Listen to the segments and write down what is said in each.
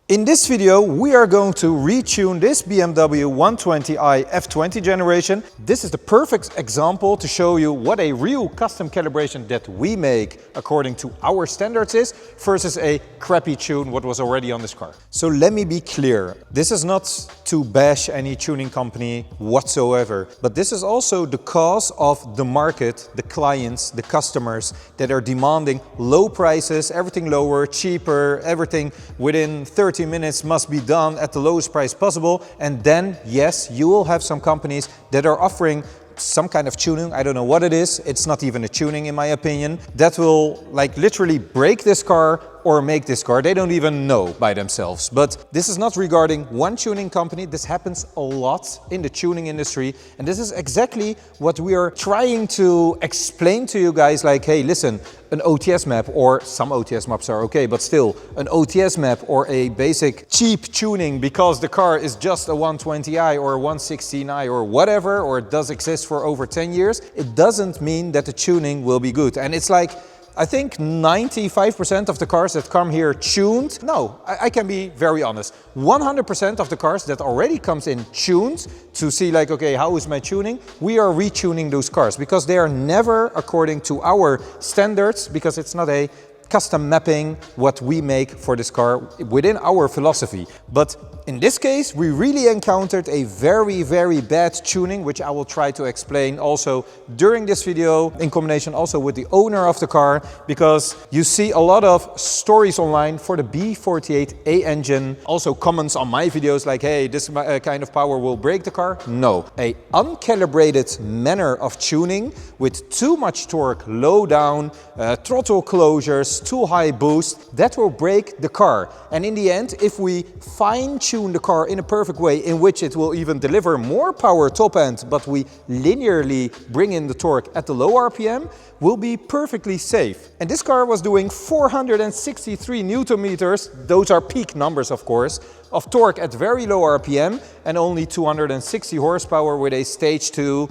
In this video, we are going to retune this BMW 120i F20 generation. This is the perfect example to show you what a real custom calibration that we make according to our standards is versus a crappy tune what was already on this car. So let me be clear, this is not to bash any tuning company whatsoever, but this is also the cause of the market, the clients, the customers that are demanding low prices, everything lower, cheaper, everything within 30 minutes must be done at the lowest price possible. And then, yes, you will have some companies that are offering some kind of tuning. I don't know what it is. It's not even a tuning in my opinion. That will like literally break this car or make this car. They don't even know by themselves. But this is not regarding one tuning company. This happens a lot in the tuning industry. And this is exactly what we are trying to explain to you guys. Like, hey, listen, an OTS map, or some OTS maps are okay, but still an OTS map or a basic cheap tuning because the car is just a 120i or a 116i or whatever, or it does exist for over 10 years, it doesn't mean that the tuning will be good. And it's like, I think 95% of the cars that come here tuned, no, I can be very honest, 100% of the cars that already comes in tuned to see like, okay, how is my tuning? We are retuning those cars because they are never according to our standards, because it's not a custom mapping what we make for this car within our philosophy. But in this case, we really encountered a very, very bad tuning, which I will try to explain also during this video in combination also with the owner of the car, because you see a lot of stories online for the B48A engine, also comments on my videos like, hey, this kind of power will break the car. No, a uncalibrated manner of tuning with too much torque, low down, throttle closures, too high boost, that will break the car. And in the end, if we fine-tune the car in a perfect way in which it will even deliver more power top end, but we linearly bring in the torque at the low RPM, will be perfectly safe. And this car was doing 463 Newton meters, those are peak numbers of course, of torque at very low RPM and only 260 horsepower with a stage 2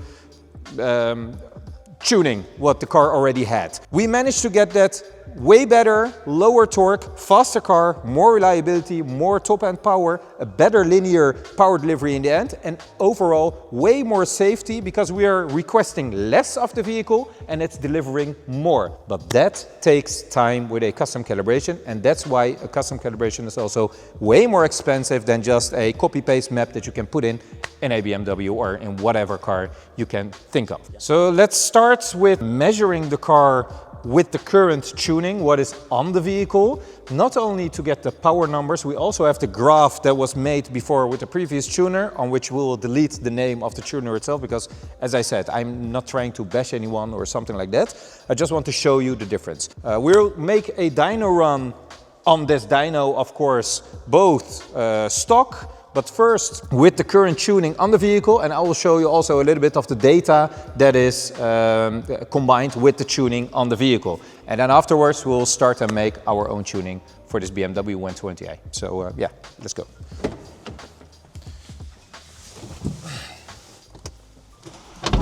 tuning, what the car already had. We managed to get that way better, lower torque, faster car, more reliability, more top-end power, a better linear power delivery in the end, and overall way more safety because we are requesting less of the vehicle and it's delivering more. But that takes time with a custom calibration, and that's why a custom calibration is also way more expensive than just a copy-paste map that you can put in a BMW or in whatever car you can think of. So let's start with measuring the car with the current tuning, what is on the vehicle. Not only to get the power numbers, we also have the graph that was made before with the previous tuner, on which we will delete the name of the tuner itself, because as I said, I'm not trying to bash anyone or something like that. I just want to show you the difference. We'll make a dyno run on this dyno, of course, both stock, but first with the current tuning on the vehicle, and I will show you also a little bit of the data that is combined with the tuning on the vehicle. And then afterwards we'll start and make our own tuning for this BMW 120i. So yeah, let's go.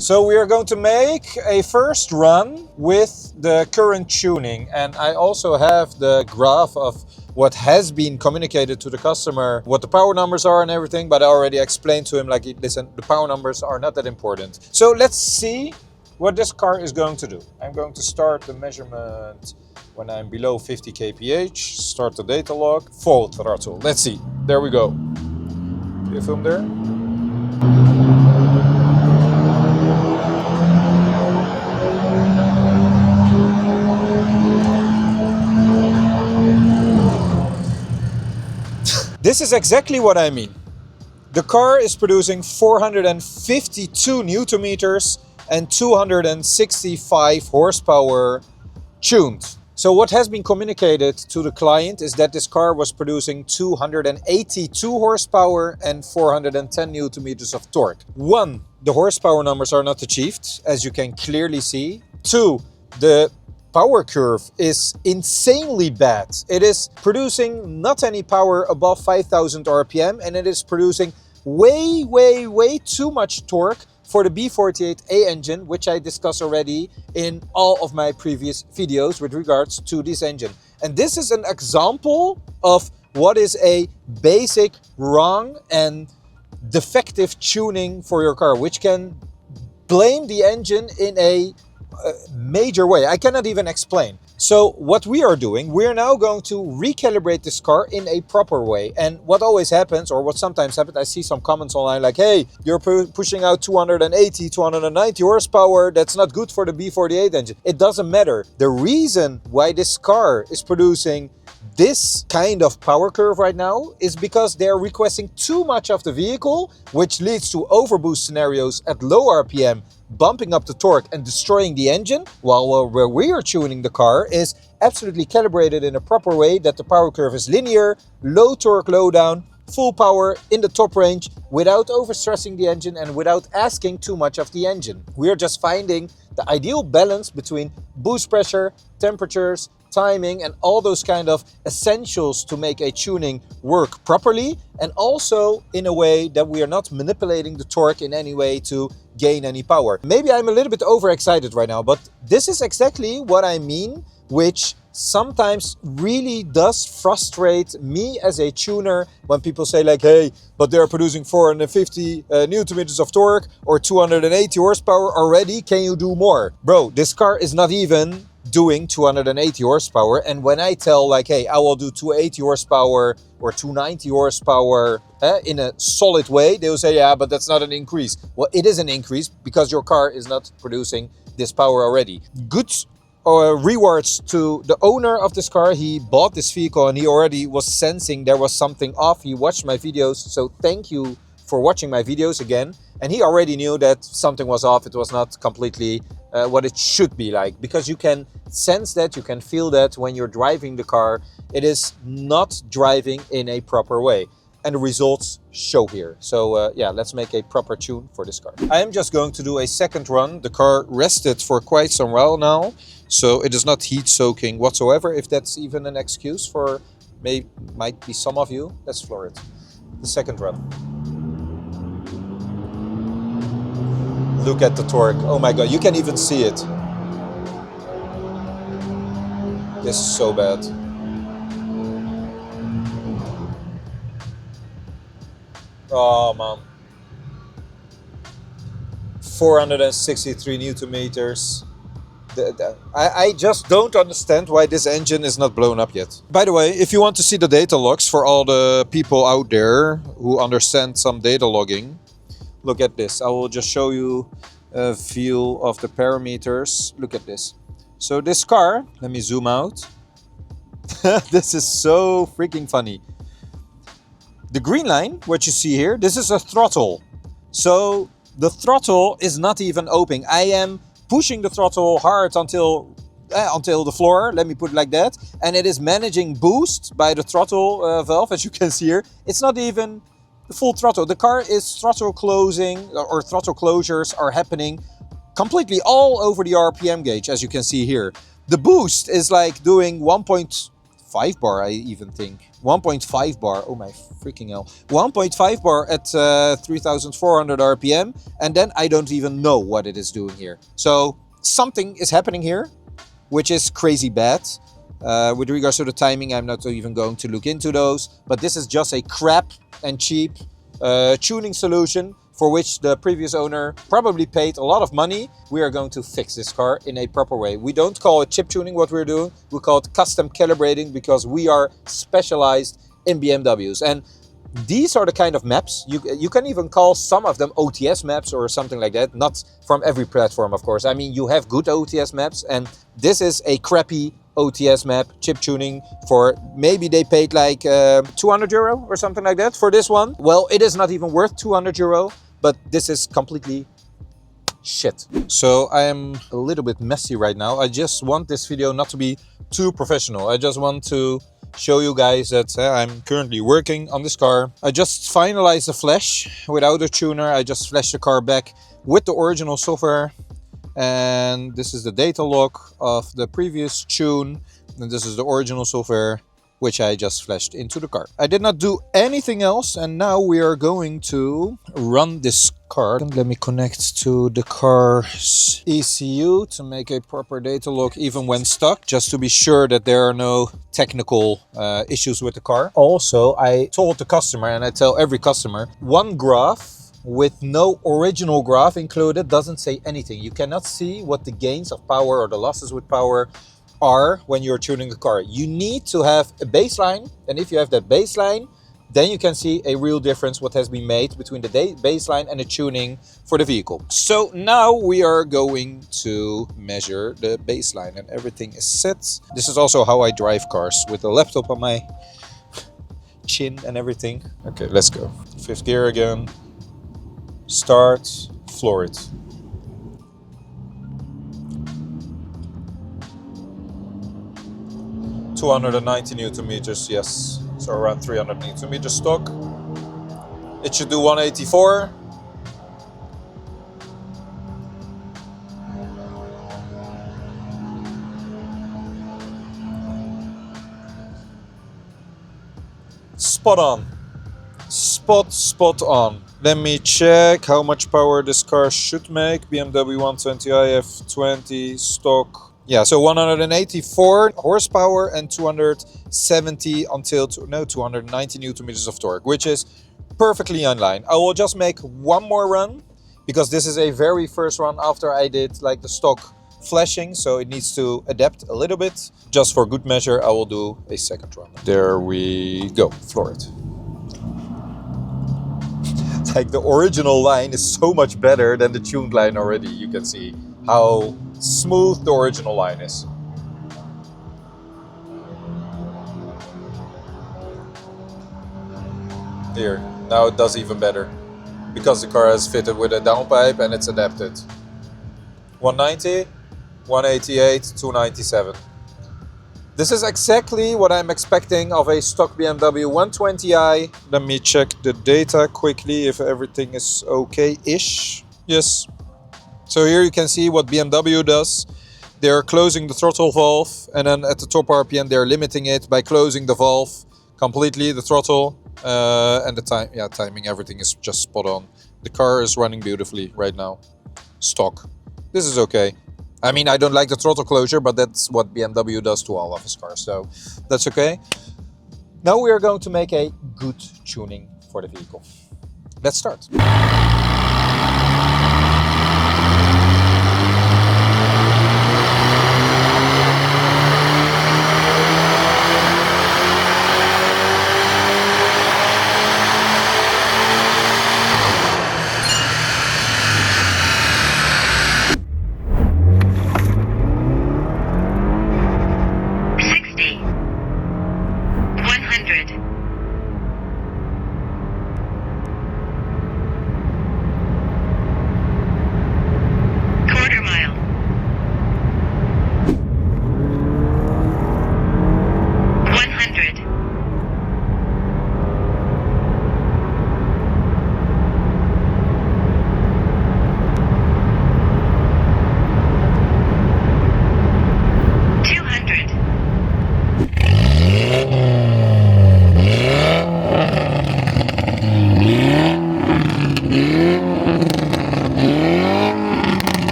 So we are going to make a first run with the current tuning, and I also have the graph of what has been communicated to the customer, what the power numbers are and everything, but I already explained to him like, listen, the power numbers are not that important. So let's see what this car is going to do. I'm going to start the measurement when I'm below 50 kph, start the data log, full throttle. Let's see, there we go. Do you film there? This is exactly what I mean. The car is producing 452 Newton meters and 265 horsepower tuned. So what has been communicated to the client is that this car was producing 282 horsepower and 410 Newton meters of torque. 1, the horsepower numbers are not achieved, as you can clearly see. 2, the power curve is insanely bad. It is producing not any power above 5,000 RPM, and it is producing way too much torque for the B48A engine, which I discussed already in all of my previous videos with regards to this engine. And this is an example of what is a basic wrong and defective tuning for your car, which can blame the engine in a major way. I cannot even explain. So what we are doing, we are now going to recalibrate this car in a proper way. And what always happens, or what sometimes happens, I see some comments online like, hey, you're pushing out 280, 290 horsepower. That's not good for the B48 engine. It doesn't matter. The reason why this car is producing this kind of power curve right now is because they're requesting too much of the vehicle, which leads to overboost scenarios at low RPM, bumping up the torque and destroying the engine, while where we are tuning the car is absolutely calibrated in a proper way, that the power curve is linear, low torque, low down, full power in the top range without overstressing the engine and without asking too much of the engine. We are just finding the ideal balance between boost pressure, temperatures, timing, and all those kind of essentials to make a tuning work properly, and also in a way that we are not manipulating the torque in any way to gain any power. Maybe I'm a little bit overexcited right now, but this is exactly what I mean, which sometimes really does frustrate me as a tuner when people say like, hey, but they're producing 450 newton meters of torque or 280 horsepower already, can you do more? Bro, this car is not even doing 280 horsepower, and when I tell like, hey, I will do 280 horsepower or 290 horsepower in a solid way, they will say, yeah, but that's not an increase. Well, it is an increase because your car is not producing this power already. Good rewards to the owner of this car. He bought this vehicle and he already was sensing there was something off. He watched my videos, so thank you for watching my videos again. And he already knew that something was off. It was not completely what it should be like, because you can sense that, you can feel that when you're driving the car. It is not driving in a proper way, and the results show here. So yeah, let's make a proper tune for this car. I am just going to do a second run. The car rested for quite some while now, so it is not heat soaking whatsoever, if that's even an excuse for might be some of you. Let's floor it. The second run. Look at the torque. Oh my god, you can even see it. This is so bad. Oh man. 463 newton meters. I just don't understand why this engine is not blown up yet. By the way, if you want to see the data logs for all the people out there who understand some data logging, look at this. I will just show you a view of the parameters. Look at this. So this car, let me zoom out. This is so freaking funny. The green line, what you see here, this is a throttle. So the throttle is not even open. I am pushing the throttle hard until the floor, let me put it like that. And it is managing boost by the throttle valve, as you can see here. It's not even the full throttle. The car is throttle closing, or throttle closures are happening completely all over the RPM gauge, as you can see here. The boost is like doing 1.5 bar, I even think. 1.5 bar, oh my freaking hell. 1.5 bar at 3,400 RPM, and then I don't even know what it is doing here. So something is happening here, which is crazy bad. With regards to the timing, I'm not even going to look into those, but this is just a crap and cheap tuning solution for which the previous owner probably paid a lot of money. We are going to fix this car in a proper way. We don't call it chip tuning what we're doing, we call it custom calibrating, because we are specialized in BMWs. And these are the kind of maps, you can even call some of them OTS maps or something like that, not from every platform of course. I mean, you have good OTS maps, and this is a crappy OTS map, chip tuning, for maybe they paid like 200 euro or something like that for this one. Well, it is not even worth 200 euro, but this is completely shit. So I am a little bit messy right now. I just want this video not to be too professional. I just want to show you guys that I'm currently working on this car. I just finalized the flash without a tuner. I just flashed the car back with the original software. And this is the data log of the previous tune. And this is the original software. which I just flashed into the car. I did not do anything else, and now we are going to run this car. Let me connect to the car's ECU to make a proper data log even when stuck, just to be sure that there are no technical issues with the car. Also, I told the customer, and I tell every customer, one graph with no original graph included doesn't say anything. You cannot see what the gains of power or the losses with power are when you're tuning a car. You need to have a baseline, and if you have that baseline, then you can see a real difference what has been made between the baseline and the tuning for the vehicle. So now we are going to measure the baseline, and everything is set. This is also how I drive cars, with a laptop on my chin and everything. Okay, let's go. Fifth gear again. Start, floor it. 290 Newton meters, yes. So around 300 Newton meters stock. It should do 184. Spot on. Spot on. Let me check how much power this car should make. BMW 120i F20 stock. Yeah, so 184 horsepower and 270 until 290 Newton meters of torque, which is perfectly in line. I will just make one more run because this is a very first run after I did like the stock flashing, so it needs to adapt a little bit. Just for good measure, I will do a second run. There we go, floor it. Like the original line is so much better than the tuned line already. You can see how smooth the original line is. Here, now it does even better because the car is fitted with a downpipe and it's adapted. 190, 188, 297. This is exactly what I'm expecting of a stock BMW 120i. Let me check the data quickly if everything is okay-ish. Yes. So here you can see what BMW does. They're closing the throttle valve, and then at the top RPM they're limiting it by closing the valve completely, the throttle, and the timing, everything is just spot on. The car is running beautifully right now. Stock. This is okay. I mean, I don't like the throttle closure, but that's what BMW does to all of his cars, so that's okay. Now we are going to make a good tuning for the vehicle. Let's start.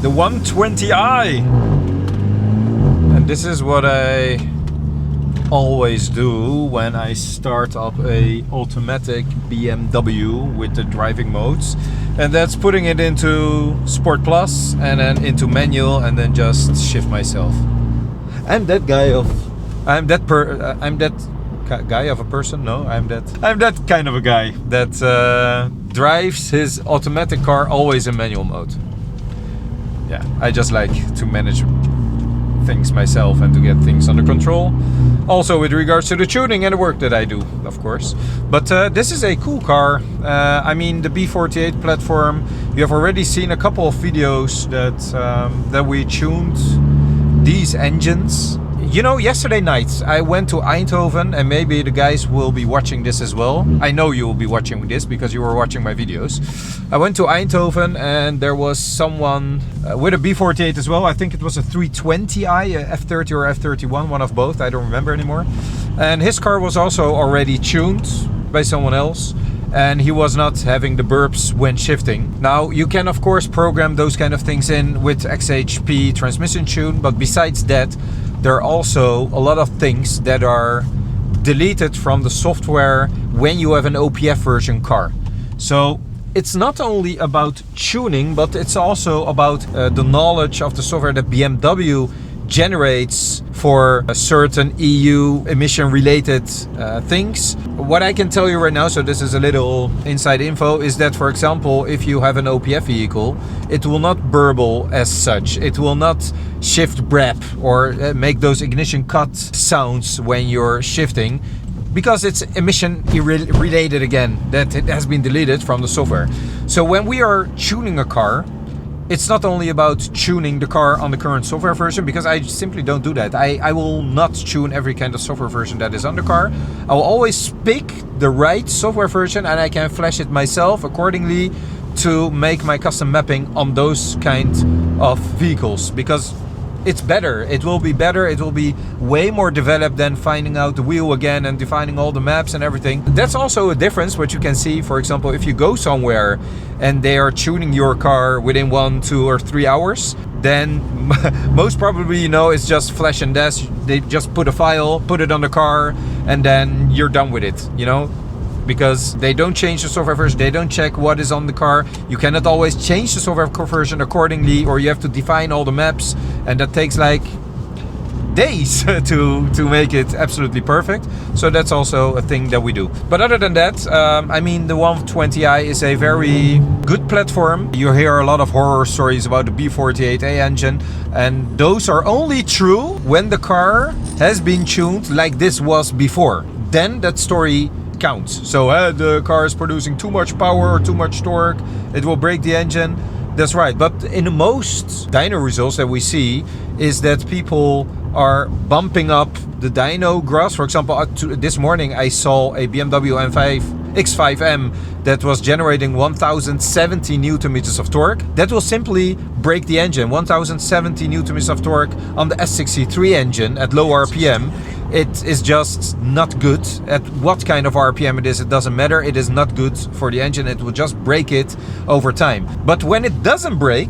The 120i, and this is what I always do when I start up a automatic BMW with the driving modes, and that's putting it into Sport Plus and then into manual and then just shift myself. I'm that guy of a person. No, I'm that kind of a guy that drives his automatic car always in manual mode. Yeah, I just like to manage things myself and to get things under control. Also with regards to the tuning and the work that I do, of course. But this is a cool car. I mean, the B48 platform, you have already seen a couple of videos that we tuned these engines. You know, yesterday night I went to Eindhoven, and maybe the guys will be watching this as well. I know you will be watching this because you were watching my videos. I went to Eindhoven and there was someone with a B48 as well. I think it was a 320i, a F30 or F31, one of both, I don't remember anymore. And his car was also already tuned by someone else, and he was not having the burps when shifting. Now, you can of course program those kind of things in with XHP transmission tune, but besides that, there are also a lot of things that are deleted from the software when you have an OPF version car. So it's not only about tuning, but it's also about the knowledge of the software that BMW generates for a certain EU emission related things. What I can tell you right now, so this is a little inside info, is that, for example, if you have an OPF vehicle, it will not burble as such. It will not shift brep or make those ignition cut sounds when you're shifting, because it's emission related again, that it has been deleted from the software. So when we are tuning a car, it's not only about tuning the car on the current software version, because I simply don't do that. I will not tune every kind of software version that is on the car. I will always pick the right software version, and I can flash it myself accordingly to make my custom mapping on those kind of vehicles, because it's better. It will be better. It will be way more developed than finding out the wheel again and defining all the maps and everything. That's also a difference, what you can see. For example, if you go somewhere and they are tuning your car within 1, 2 or 3 hours, then most probably, you know, it's just flash and dash. They just put a file, put it on the car, and then you're done with it, you know? Because they don't change the software version, they don't check what is on the car. You cannot always change the software version accordingly, or you have to define all the maps, and that takes like days to make it absolutely perfect. So that's also a thing that we do. But other than that, I mean, the 120i is a very good platform. You hear a lot of horror stories about the B48A engine, and those are only true when the car has been tuned like this was before. Then that story counts. So the car is producing too much power or too much torque, it will break the engine. That's right. But in most dyno results that we see is that people are bumping up the dyno graphs. For example, this morning I saw a BMW X5M that was generating 1070 Newton meters of torque. That will simply break the engine. 1070 Newton meters of torque on the S63 engine at low RPM. It is just not good. At what kind of RPM it is, it doesn't matter. It is not good for the engine. It will just break it over time. But when it doesn't break,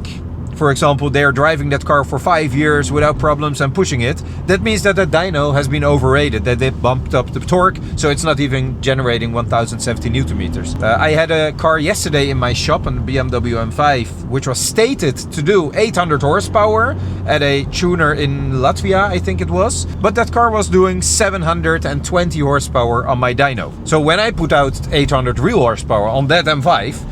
for example, they are driving that car for 5 years without problems and pushing it, that means that the dyno has been overrated, that they bumped up the torque, so it's not even generating 1070 Newton meters. I had a car yesterday in my shop, a BMW M5, which was stated to do 800 horsepower at a tuner in Latvia, I think it was, but that car was doing 720 horsepower on my dyno. So when I put out 800 real horsepower on that M5,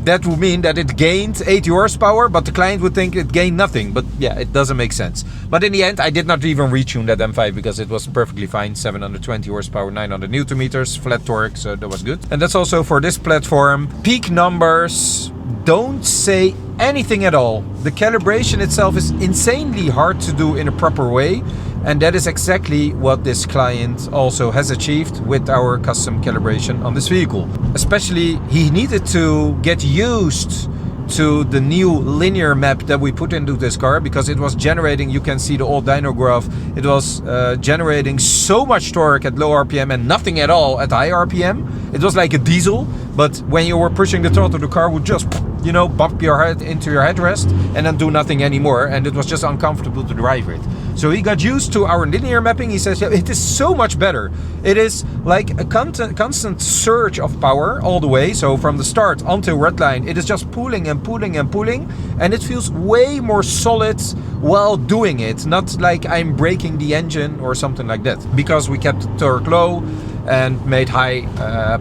that would mean that it gained 80 horsepower, but the client would think it gained nothing. But yeah, it doesn't make sense. But in the end, I did not even retune that M5 because it was perfectly fine. 720 horsepower, 900 Newton meters, flat torque, so that was good. And that's also for this platform. Peak numbers don't say anything at all. The calibration itself is insanely hard to do in a proper way. And that is exactly what this client also has achieved with our custom calibration on this vehicle. Especially, he needed to get used to the new linear map that we put into this car, because it was generating, you can see the old dyno graph, it was generating so much torque at low RPM and nothing at all at high RPM. It was like a diesel, but when you were pushing the throttle, the car would just, you know, bump your head into your headrest and then do nothing anymore, and it was just uncomfortable to drive it. So he got used to our linear mapping. He says, yeah, it is so much better. It is like a constant surge of power all the way. So from the start until red line, it is just pulling and pulling and pulling, and it feels way more solid while doing it. Not like I'm braking the engine or something like that. Because we kept the torque low, and made high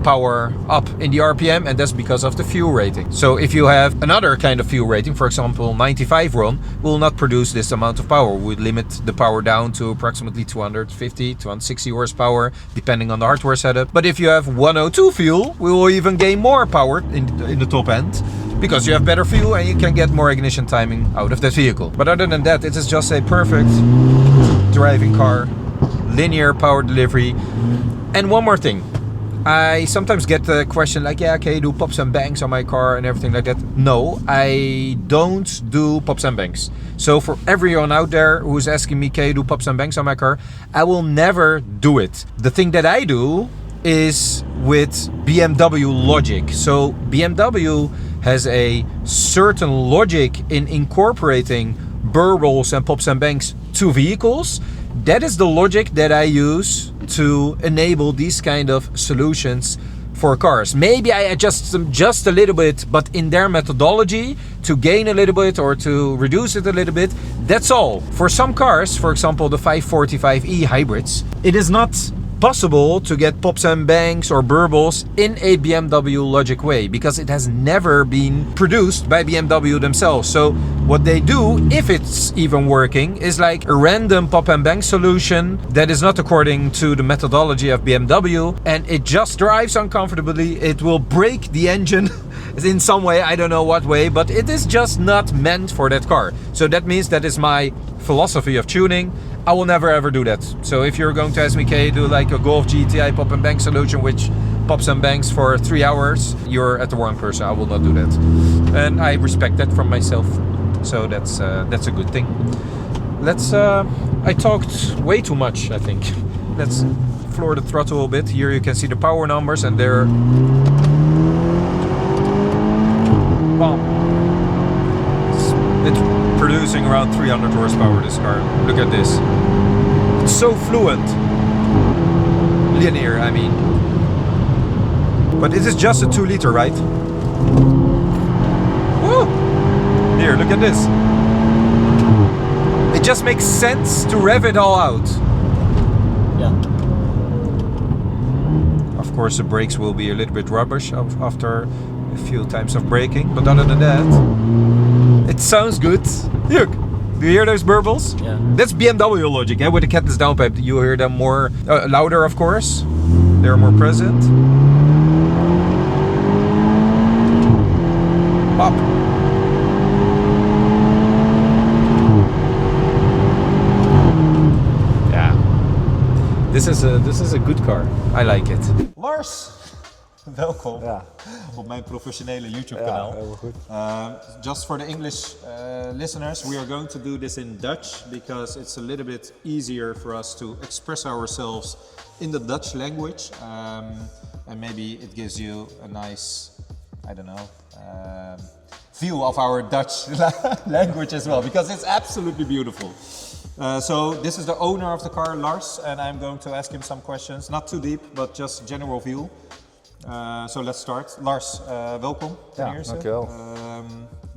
power up in the RPM, and that's because of the fuel rating. So if you have another kind of fuel rating, for example 95 RON, will not produce this amount of power. We would limit the power down to approximately 250, 260 horsepower, depending on the hardware setup. But if you have 102 fuel, we will even gain more power in the top end, because you have better fuel and you can get more ignition timing out of that vehicle. But other than that, it is just a perfect driving car, linear power delivery. And one more thing, I sometimes get the question like, yeah, can you do pops and bangs on my car and everything like that? No, I don't do pops and bangs. So for everyone out there who's asking me, can you do pops and bangs on my car? I will never do it. The thing that I do is with BMW logic. So BMW has a certain logic in incorporating burbles and pops and bangs to vehicles. That is the logic that I use to enable these kind of solutions for cars. Maybe I adjust them just a little bit, but in their methodology to gain a little bit or to reduce it a little bit, that's all. For some cars, for example the 545e hybrids, it is not possible to get pops and bangs or burbles in a BMW logic way, because it has never been produced by BMW themselves. So what they do, if it's even working, is like a random pop and bang solution that is not according to the methodology of BMW, and it just drives uncomfortably. It will break the engine in some way, I don't know what way, but it is just not meant for that car. So that means that is my philosophy of tuning. I will never ever do that. So if you're going to ask me, can you do like a Golf GTI pop and bang solution which pops and bangs for 3 hours, you're at the wrong person. I will not do that. And I respect that from myself. So that's a good thing. I talked way too much, I think. Let's floor the throttle a bit. Here you can see the power numbers, and they're it's producing around 300 horsepower, this car. Look at this. It's so fluent. Linear, I mean. But it is just a 2-liter, right? Woo! Here, look at this. It just makes sense to rev it all out. Yeah. Of course, the brakes will be a little bit rubbish after a few times of braking, but other than that, it sounds good. Look, do you hear those burbles? Yeah. That's BMW logic, eh? With the catalyst downpipe, you hear them more louder, of course. They're more present. Pop. Yeah. This is a good car. I like it. Lars, welkom. Ja. Op mijn professionele YouTube kanaal. Ja, heel goed. Just for the English listeners, we are going to do this in Dutch because it's a little bit easier for us to express ourselves in the Dutch language, and maybe it gives you a nice, I don't know, view of our Dutch language as well, because it's absolutely beautiful. So this is the owner of the car, Lars, and I'm going to ask him some questions, not too deep, but just general view. So let's start. Lars, welkom. Ja, dankjewel.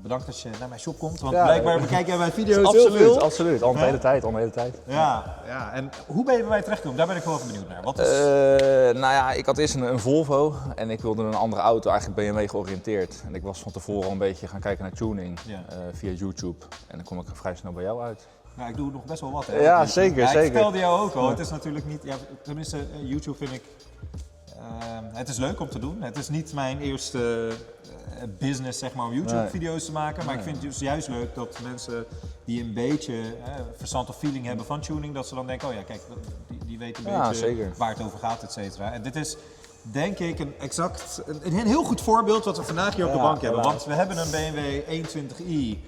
Bedankt dat je naar mijn shop komt, want blijkbaar bekijk jij mijn video's Absoluut, heel veel. absoluut. Al een hele tijd, Ja, ja. En hoe ben je bij mij terechtgekomen? Daar ben ik wel even benieuwd naar. Wat is... nou ja, ik had eerst een Volvo en ik wilde een andere auto, eigenlijk BMW georiënteerd. En ik was van tevoren al een beetje gaan kijken naar tuning via YouTube. En dan kom ik vrij snel bij jou uit. Ja, ik doe nog best wel wat. Hè? Ja, zeker, ja, zeker. Ik vertelde jou ook al, het is natuurlijk niet, ja, tenminste YouTube vind ik, het is leuk om te doen. Het is niet mijn eerste business, zeg maar, om YouTube video's te maken. Maar ik vind het dus juist leuk dat mensen die een beetje verstand of feeling hebben van tuning, dat ze dan denken, oh ja, kijk, die weten een beetje waar het over gaat, et cetera. En dit is denk ik een heel goed voorbeeld wat we vandaag hier op de bank hebben. Want we hebben een BMW 120i.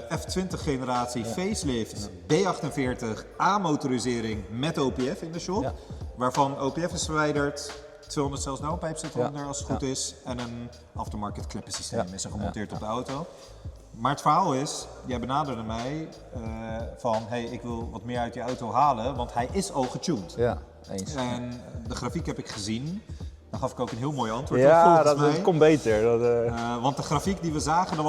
F20 generatie facelift, B48 A-motorisering met OPF in de shop, waarvan OPF is verwijderd, 200 zelfs downpipe zit eronder als het goed is en een aftermarket kleppensysteem is er gemonteerd op de auto. Maar het verhaal is, jij benaderde mij van hey, ik wil wat meer uit die auto halen, want hij is al getuned. Ja, eens. En de grafiek heb ik gezien. Dan gaf ik ook een heel mooi antwoord. Ja, dat komt beter. Want de grafiek die we zagen, er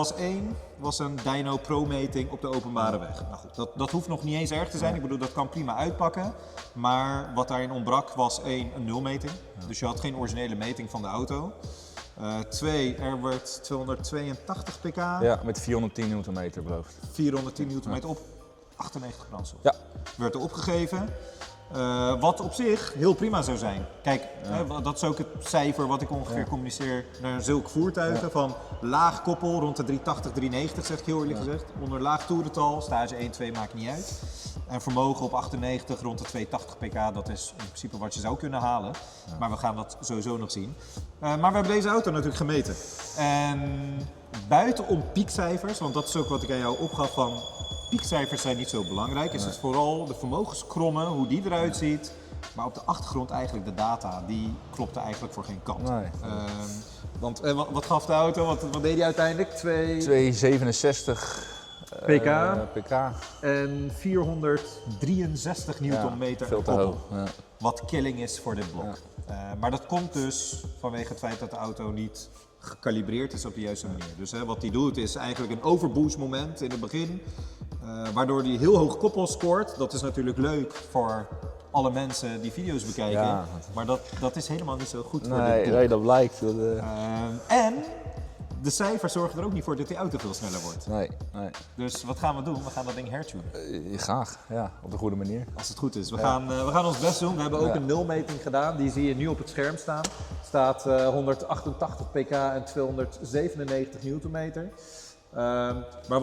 was een Dyno Pro-meting op de openbare weg. Nou goed, dat hoeft nog niet eens erg te zijn. Ik bedoel, dat kan prima uitpakken. Maar wat daarin ontbrak was een nulmeting. Dus je had geen originele meting van de auto. 2, er werd 282 pk. Ja, met 410 Nm beloofd. 410 Nm op 98 brandstof. Ja. Werd er opgegeven. Wat op zich heel prima zou zijn. Kijk, dat is ook het cijfer wat ik ongeveer communiceer naar zulke voertuigen. Van laag koppel rond de 380, 390 zeg ik heel eerlijk gezegd. Onder laag toerental, stage 1, 2 maakt niet uit. En vermogen op 98 rond de 280 pk, dat is in principe wat je zou kunnen halen. Maar we gaan dat sowieso nog zien. Maar we hebben deze auto natuurlijk gemeten. En buitenom piekcijfers, want dat is ook wat ik aan jou opgaf van... Piekcijfers zijn niet zo belangrijk, is het vooral de vermogenskrommen, hoe die eruit ziet. Maar op de achtergrond eigenlijk de data, die klopte eigenlijk voor geen kant. Nee. Want wat gaf de auto, wat deed hij uiteindelijk? 267 pk. En 463 Newtonmeter veel te koppel. hoog. Ja. Wat killing is voor dit blok. Maar dat komt dus vanwege het feit dat de auto niet gecalibreerd is op de juiste manier. Dus wat hij doet is eigenlijk een overboost moment in het begin. Waardoor hij heel hoog koppel scoort. Dat is natuurlijk leuk voor alle mensen die video's bekijken. Ja. Maar dat is helemaal niet zo goed voor dit blok. Nee, dat blijkt. En de cijfers zorgen er ook niet voor dat die auto veel sneller wordt. Nee. Dus wat gaan we doen? We gaan dat ding hertunen. Graag, ja, op de goede manier. Als het goed is. We gaan ons best doen. We hebben ook een nulmeting gedaan. Die zie je nu op het scherm staan. Er staat 188 pk en 297 Newtonmeter. Maar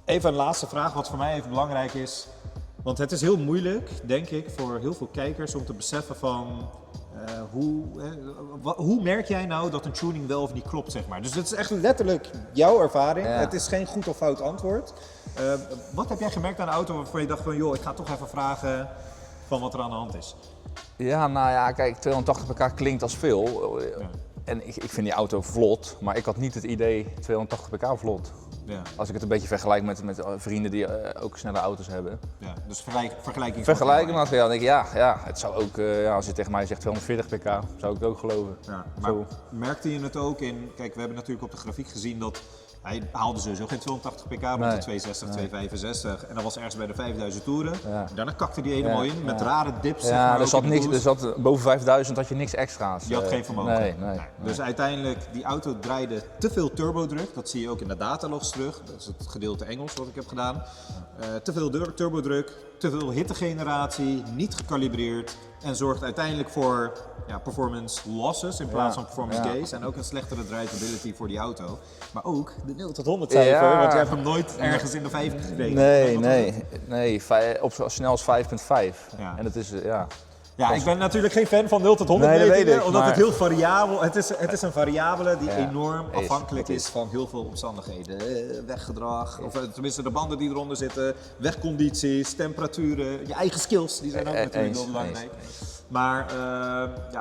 even een laatste vraag, wat voor mij even belangrijk is. Want het is heel moeilijk, denk ik, voor heel veel kijkers om te beseffen van... hoe merk jij nou dat een tuning wel of niet klopt, zeg maar? Dus het is echt letterlijk jouw ervaring. Ja. Het is geen goed of fout antwoord. Wat heb jij gemerkt aan de auto waarvan je dacht van, joh, ik ga toch even vragen van wat er aan de hand is? Ja, nou ja, kijk, 280 pk klinkt als veel. Ja. En ik vind die auto vlot, maar ik had niet het idee 280 pk vlot. Ja. Als ik het een beetje vergelijk met vrienden die ook snelle auto's hebben. Ja, dus vergelijking. Materiaal, denk ik, ja, het zou ook, als je tegen mij zegt 240 pk, zou ik het ook geloven. Ja, maar merkte je het ook in, kijk, we hebben natuurlijk op de grafiek gezien dat hij haalde sowieso geen 280 pk, rond de 260, 265 en dat was ergens bij de 5000 toeren. Ja. Daarna kakte die helemaal in met rare dips. Ja, zeg maar, er zat boven 5000 had je niks extra's. Je had geen vermogen. Nee. Dus uiteindelijk, die auto draaide te veel turbodruk, dat zie je ook in de datalogs terug. Dat is het gedeelte Engels wat ik heb gedaan. Te veel turbodruk, te veel hittegeneratie, niet gecalibreerd. En zorgt uiteindelijk voor performance losses in plaats van performance gains. En ook een slechtere drivability voor die auto. Maar ook de 0 tot 100 cijfer, want je hebt hem nooit ergens in de 50 gereden. Nee, op zo snel als 5,5. Ja. En dat is, Ja, ik ben natuurlijk geen fan van 0 tot 100 metingen, omdat het heel variabel is. Het is een variabele die enorm afhankelijk is van heel veel omstandigheden. Weggedrag, of tenminste de banden die eronder zitten, wegcondities, temperaturen, je eigen skills, die zijn ook natuurlijk heel belangrijk. Maar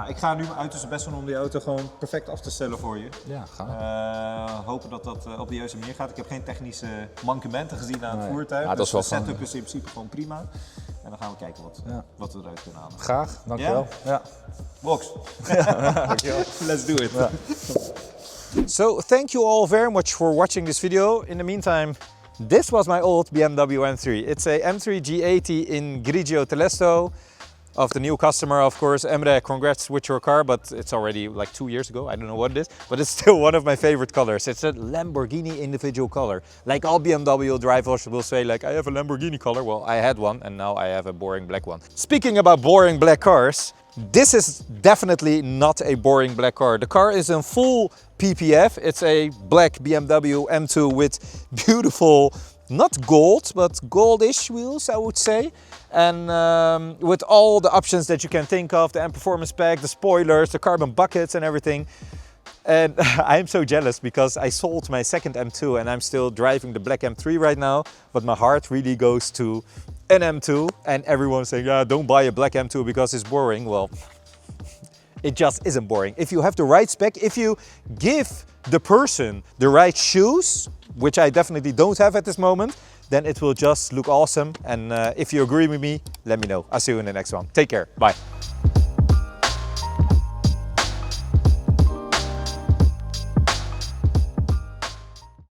ik ga nu mijn uiterste best doen om die auto gewoon perfect af te stellen voor je. Ja, gaan. Hopen dat dat op de juiste manier gaat. Ik heb geen technische mankementen gezien aan het voertuig. Ja, dus de setup is in principe gewoon prima. En dan gaan we kijken wat we eruit kunnen halen. Graag, dankjewel. Ja? Box. Dankjewel. Let's do it. Yeah. So thank you all very much for watching this video. In the meantime, this was my old BMW M3. It's a M3 G80 in Grigio Telesto. Of the new customer, of course. Emre, congrats with your car, but it's already like 2 years ago. I don't know what it is, but it's still one of my favorite colors. It's a Lamborghini individual color. Like all BMW drivers will say, like, I have a Lamborghini color. Well, I had one, and now I have a boring black one. Speaking about boring black cars, this is definitely not a boring black car. The car is in full PPF. It's a black BMW M2 with beautiful, not gold, but goldish wheels, I would say. And with all the options that you can think of, the M-Performance pack, the spoilers, the carbon buckets and everything. And I'm so jealous because I sold my second M2 and I'm still driving the black M3 right now. But my heart really goes to an M2. And everyone's saying, yeah, don't buy a black M2 because it's boring. Well, it just isn't boring. If you have the right spec, if you give the person the right shoes, which I definitely don't have at this moment, then it will just look awesome. And if you agree with me, let me know. I'll see you in the next one. Take care. Bye.